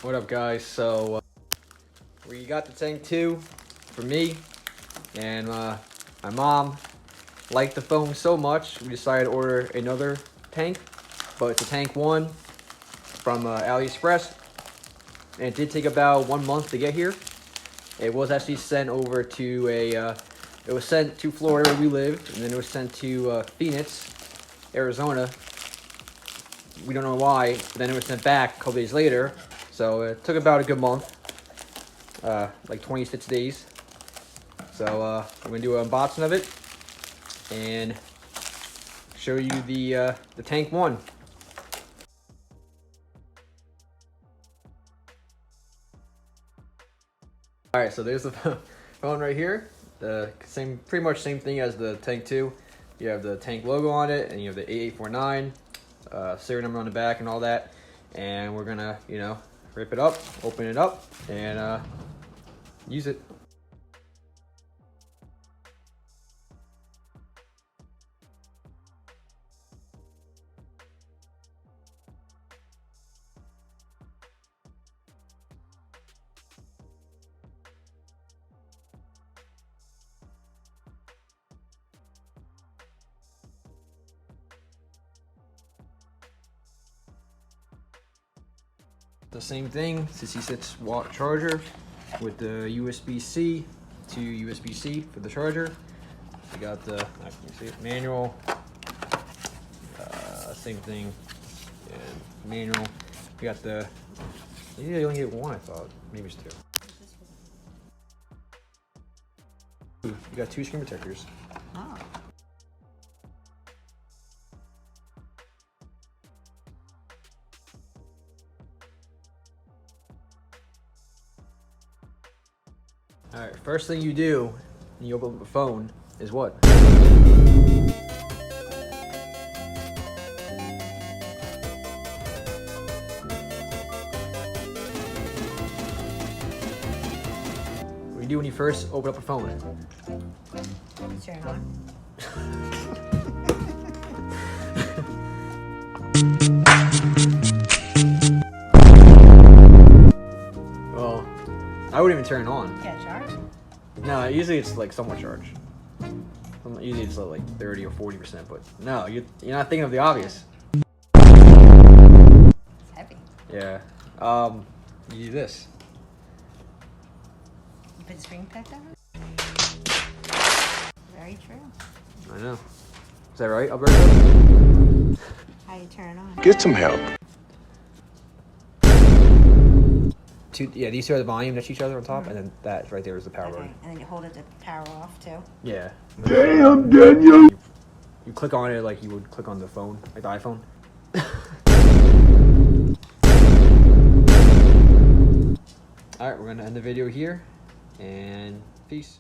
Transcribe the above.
What up, guys? So we got the Tank 2 for me, and my mom liked the phone so much we decided to order another tank, but it's a Tank 1 from AliExpress, and it did take about 1 month to get here. It was actually sent over to it was sent to Florida where we lived, and then it was sent to Phoenix, Arizona. We don't know why, but then it was sent back a couple days later. So it took about a good month, like 26 days. So I'm gonna do an unboxing of it and show you the Tank 1. All right, so there's the phone right here. The pretty much same thing as the Tank 2. You have the Tank logo on it, and you have the 8849 serial number on the back and all that. And we're gonna, rip it up, open it up, and use it. The same thing, 66-watt charger with the USB-C to USB-C for the charger. We got the manual, same thing, and manual. We got the, maybe I only get one, I thought, maybe it's two. You got 2 screen protectors. Oh. Alright, first thing you do when you open up the phone is what? What do you do when you first open up a phone? Turn it on. Well, I wouldn't even turn it on. Get charged? No, usually it's like somewhat charged. Usually it's like 30 or 40%, but no, you're not thinking of the obvious. It's heavy. Yeah. You do this. You put the screen protector on? Very true. I know. Is that right, Alberto? How you turn it on? Get some help. Yeah, these two are the volume next to each other on top, and then that right there is the power Okay, button. and then you hold it to power off too. Yeah. Damn, Daniel. You click on it like you would click on the phone, like the iPhone. Alright, we're gonna end the video here, and peace.